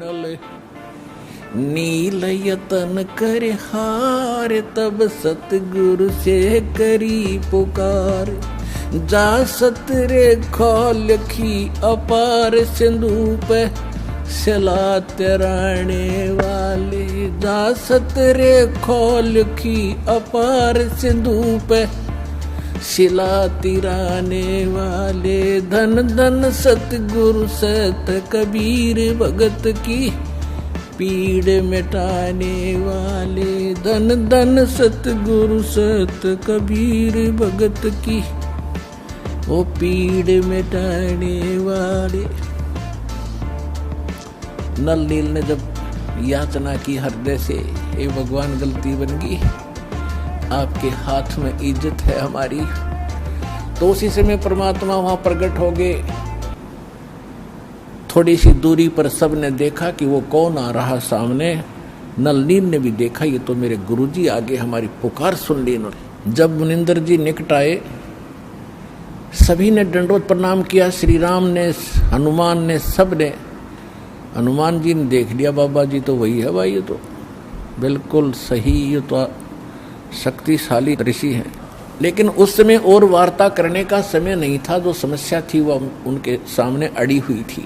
नल नील यतन कर हार तब सतगुरु से करी पुकार जा सतरे खोल की अपार सिंधु पे सिला तराने वाले जा सतरे खोल की अपार सिंधु पे शिला तिराने वाले धन धन सतगुरु सत कबीर भगत की पीड़ मिटाने वाले धन धन सतगुरु सत कबीर भगत की वो पीड़ मिटाने वाले। नल नील ने जब याचना की हृदय से, हे भगवान गलती बन गई, आपके हाथ में इज्जत है हमारी, तो उसी समय परमात्मा वहां प्रकट हो गए। थोड़ी सी दूरी पर सबने देखा कि वो कौन आ रहा सामने। नल नील ने भी देखा ये तो मेरे गुरुजी आगे, हमारी पुकार सुन ली इन्होंने। जब मुनिंदर जी निकट आए सभी ने दंडवत प्रणाम किया, श्री राम ने, हनुमान ने, सब ने। हनुमान जी ने देख लिया बाबा जी तो वही है भाई, ये तो बिल्कुल सही, ये तो शक्तिशाली ऋषि हैं। लेकिन उस समय और वार्ता करने का समय नहीं था, जो समस्या थी वह उनके सामने अड़ी हुई थी।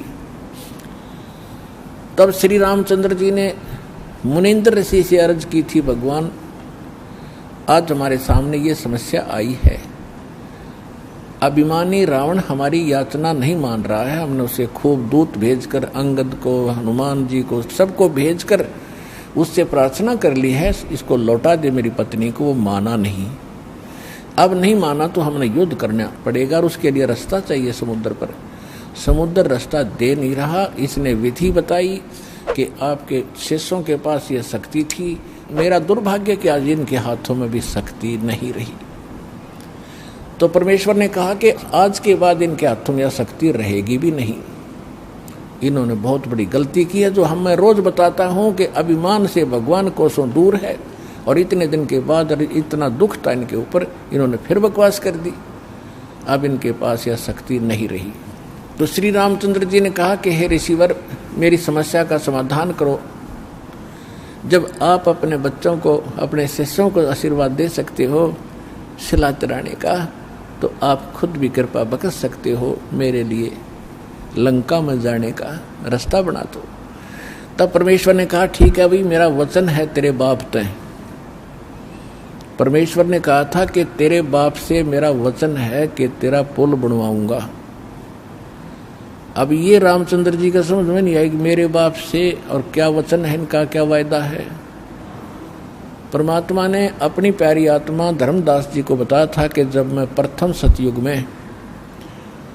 तब श्री रामचंद्र जी ने मुनिंद्र ऋषि से अर्ज की थी, भगवान आज हमारे सामने ये समस्या आई है, अभिमानी रावण हमारी याचना नहीं मान रहा है। हमने उसे खूब दूत भेजकर, अंगद को, हनुमान जी को, सबको भेजकर उससे प्रार्थना कर ली है, इसको लौटा दे मेरी पत्नी को, वो माना नहीं। अब नहीं माना तो हमें युद्ध करना पड़ेगा और उसके लिए रास्ता चाहिए समुद्र पर। समुद्र रास्ता दे नहीं रहा। इसने विधि बताई कि आपके शिष्यों के पास यह शक्ति थी, मेरा दुर्भाग्य कि आज इनके हाथों में भी शक्ति नहीं रही। तो परमेश्वर ने कहा कि आज के बाद इनके हाथों में यह शक्ति रहेगी भी नहीं। इन्होंने बहुत बड़ी गलती की है, जो हम मैं रोज बताता हूं कि अभिमान से भगवान कोसों दूर है, और इतने दिन के बाद इतना दुख था इनके ऊपर, इन्होंने फिर बकवास कर दी। अब इनके पास यह शक्ति नहीं रही। तो श्री रामचंद्र जी ने कहा कि हे ऋषिवर, मेरी समस्या का समाधान करो। जब आप अपने बच्चों को, अपने शिष्यों को आशीर्वाद दे सकते हो शिला तिराने का, तो आप खुद भी कृपा बख्श सकते हो, मेरे लिए लंका में जाने का रास्ता बना दो। तब परमेश्वर ने कहा ठीक है भाई, मेरा वचन है तेरे बाप तय। परमेश्वर ने कहा था कि तेरे बाप से मेरा वचन है कि तेरा पुल बनवाऊंगा। अब ये रामचंद्र जी का समझ में नहीं आई कि मेरे बाप से और क्या वचन है इनका, क्या वायदा है। परमात्मा ने अपनी प्यारी आत्मा धर्मदास जी को बताया था कि जब मैं प्रथम सतयुग में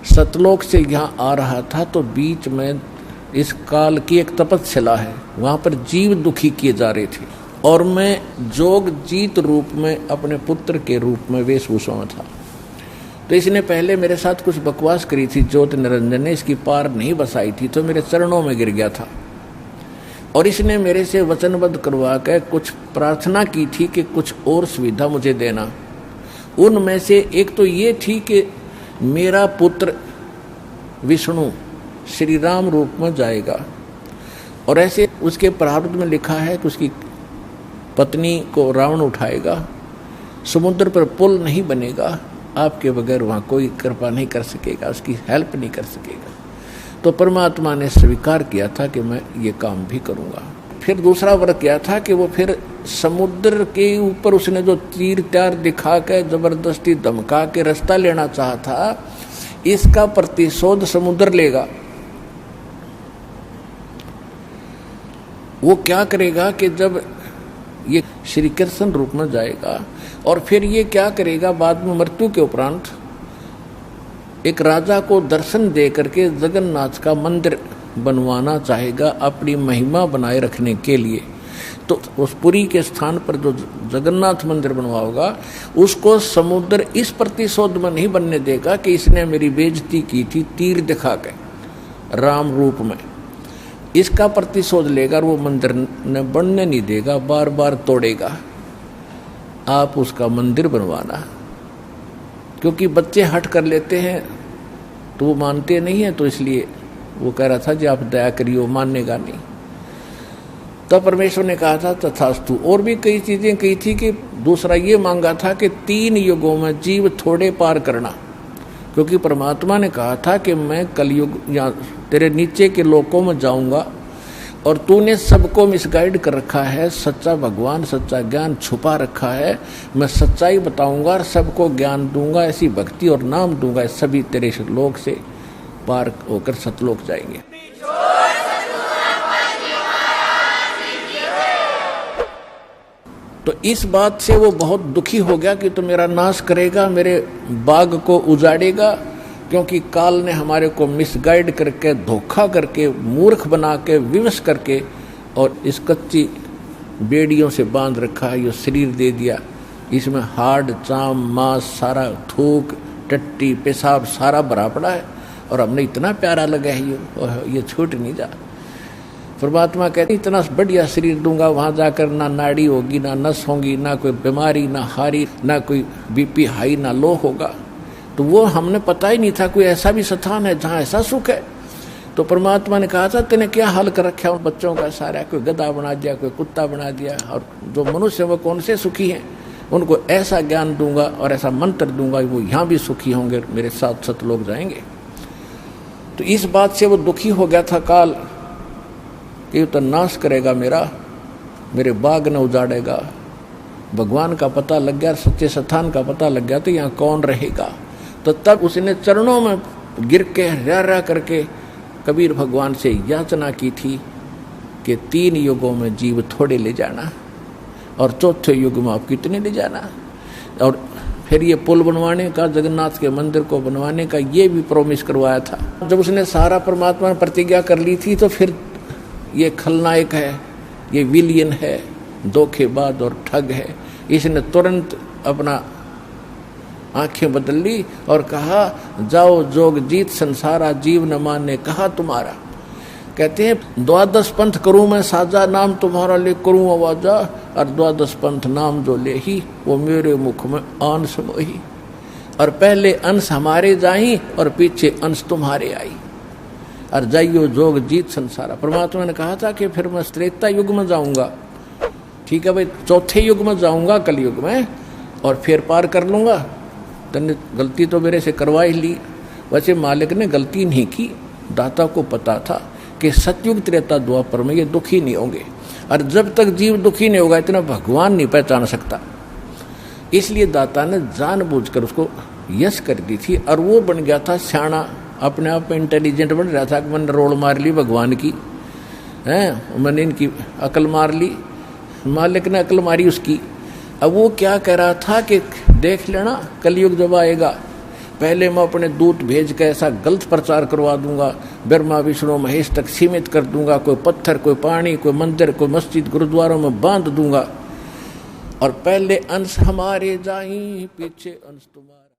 सतलोक से यहाँ आ रहा था, तो बीच में इस काल की एक तपस्या है, वहाँ पर जीव दुखी किए जा रहे थे, और मैं जोग जीत रूप में अपने पुत्र के रूप में वेशभूषा में था। तो इसने पहले मेरे साथ कुछ बकवास करी थी, ज्योति निरंजन ने, इसकी पार नहीं बसाई थी, तो मेरे चरणों में गिर गया था। और इसने मेरे से वचनबद्ध करवा कर कुछ प्रार्थना की थी कि कुछ और सुविधा मुझे देना। उनमें से एक तो ये थी कि मेरा पुत्र विष्णु श्री राम रूप में जाएगा, और ऐसे उसके प्रारब्ध में लिखा है कि उसकी पत्नी को रावण उठाएगा, समुद्र पर पुल नहीं बनेगा, आपके बगैर वहाँ कोई कृपा नहीं कर सकेगा, उसकी हेल्प नहीं कर सकेगा। तो परमात्मा ने स्वीकार किया था कि मैं ये काम भी करूँगा। फिर दूसरा वर्ग क्या था कि वो फिर समुद्र के ऊपर उसने जो तीर त्यार दिखा के जबरदस्ती धमका के रास्ता लेना चाहा था, इसका प्रतिशोध समुद्र लेगा। वो क्या करेगा कि जब ये श्री कृष्ण रूप में जाएगा, और फिर ये क्या करेगा बाद में मृत्यु के उपरांत, एक राजा को दर्शन दे करके जगन्नाथ का मंदिर बनवाना चाहेगा अपनी महिमा बनाए रखने के लिए। तो उस पुरी के स्थान पर जो जगन्नाथ मंदिर बनवाओगा, उसको समुद्र इस प्रतिशोध में नहीं बनने देगा कि इसने मेरी बेइज्जती की थी तीर दिखा के राम रूप में। इसका प्रतिशोध लेगा, वो मंदिर न बनने नहीं देगा, बार बार तोड़ेगा। आप उसका मंदिर बनवाना, क्योंकि बच्चे हट कर लेते हैं तो वो मानते नहीं हैं, तो इसलिए वो कह रहा था जी आप दया करिए, मानेगा नहीं। तब परमेश्वर ने कहा था तथास्तु। और भी कई चीजें कही थी कि दूसरा ये मांगा था कि 3 युगों में जीव थोड़े पार करना, क्योंकि परमात्मा ने कहा था कि मैं कलयुग या तेरे नीचे के लोकों में जाऊंगा और तूने सबको मिसगाइड कर रखा है, सच्चा भगवान सच्चा ज्ञान छुपा रखा है, मैं सच्चाई बताऊंगा और सबको ज्ञान दूंगा, ऐसी भक्ति और नाम दूंगा, सभी तेरे लोक से पार होकर सतलोक जाएंगे। तो इस बात से वो बहुत दुखी हो गया कि तो मेरा नाश करेगा, मेरे बाग को उजाड़ेगा, क्योंकि काल ने हमारे को मिसगाइड करके, धोखा करके, मूर्ख बना के, विवश करके और इस कच्ची बेड़ियों से बांध रखा है, ये शरीर दे दिया, इसमें हाड़ चाम मांस सारा, थूक टट्टी पेशाब सारा भरा पड़ा है और हमने इतना प्यारा लगा है ये छूट नहीं जा। परमात्मा कहते इतना बढ़िया शरीर दूंगा, वहां जाकर ना नाड़ी होगी, ना नस होगी, ना कोई बीमारी, ना हारी, ना कोई बीपी हाई, ना लो होगा। तो वो हमने पता ही नहीं था कोई ऐसा भी स्थान है जहाँ ऐसा सुख है। तो परमात्मा ने कहा था तेने क्या हाल कर रखा उन बच्चों का सारा, कोई गधा बना दिया, कोई कुत्ता बना दिया, और जो मनुष्य वो कौन से सुखी हैं, उनको ऐसा ज्ञान दूंगा और ऐसा मंत्र दूंगा वो यहाँ भी सुखी होंगे, मेरे साथ सतलोक जाएंगे। तो इस बात से वो दुखी हो गया था काल कि तो नाश करेगा मेरे बाग न उजाड़ेगा। भगवान का पता लग गया, सच्चे स्थान का पता लग गया, तो यहाँ कौन रहेगा। तो तब उसने चरणों में गिर के रा करके कबीर भगवान से याचना की थी कि 3 युगों में जीव थोड़े ले जाना और चौथे युग में आप कितने ले जाना। और फिर ये पुल बनवाने का, जगन्नाथ के मंदिर को बनवाने का ये भी प्रॉमिस करवाया था। जब उसने सारा परमात्मा ने प्रतिज्ञा कर ली थी, तो फिर ये खलनायक है, ये विलियन है, धोखेबाज और ठग है, इसने तुरंत अपना आंखें बदल ली और कहा जाओ जोग जीत संसारा, जीव न माने कहा तुम्हारा। कहते हैं 12 पंथ करूं मैं साजा, नाम तुम्हारा ले करूं आवाजा, और 12 पंथ नाम जो ले ही वो मेरे मुख में अंश मोही। और पहले अंश हमारे जाई और पीछे अंश तुम्हारे आई, और जाइयो जोग जीत संसारा। परमात्मा ने कहा था कि फिर मैं त्रेता युग में जाऊंगा, ठीक है भाई, चौथे युग में जाऊंगा कलयुग में, और फिर पार कर लूंगा। तने गलती तो मेरे से करवा ही ली। वैसे मालिक ने गलती नहीं की, दाता को पता था कि सतयुग त्रेता द्वापर में ये दुखी नहीं होंगे, और जब तक जीव दुखी नहीं होगा इतना भगवान नहीं पहचान सकता। इसलिए दाता ने जानबूझकर उसको यश कर दी थी, और वो बन गया था सियाना, अपने आप में इंटेलिजेंट बन रहा था कि मैंने रोल मार ली भगवान की, मैंने इनकी अकल मार ली, मालिक ने अकल मारी उसकी। अब वो क्या कह रहा था कि देख लेना कलयुग जब आएगा, पहले मैं अपने दूत भेज के ऐसा गलत प्रचार करवा दूंगा, ब्रह्मा विष्णु महेश तक सीमित कर दूंगा, कोई पत्थर, कोई पानी, कोई मंदिर, कोई मस्जिद, गुरुद्वारों में बांध दूंगा, और पहले अंश हमारे जाई पीछे अंश तुम्हारे।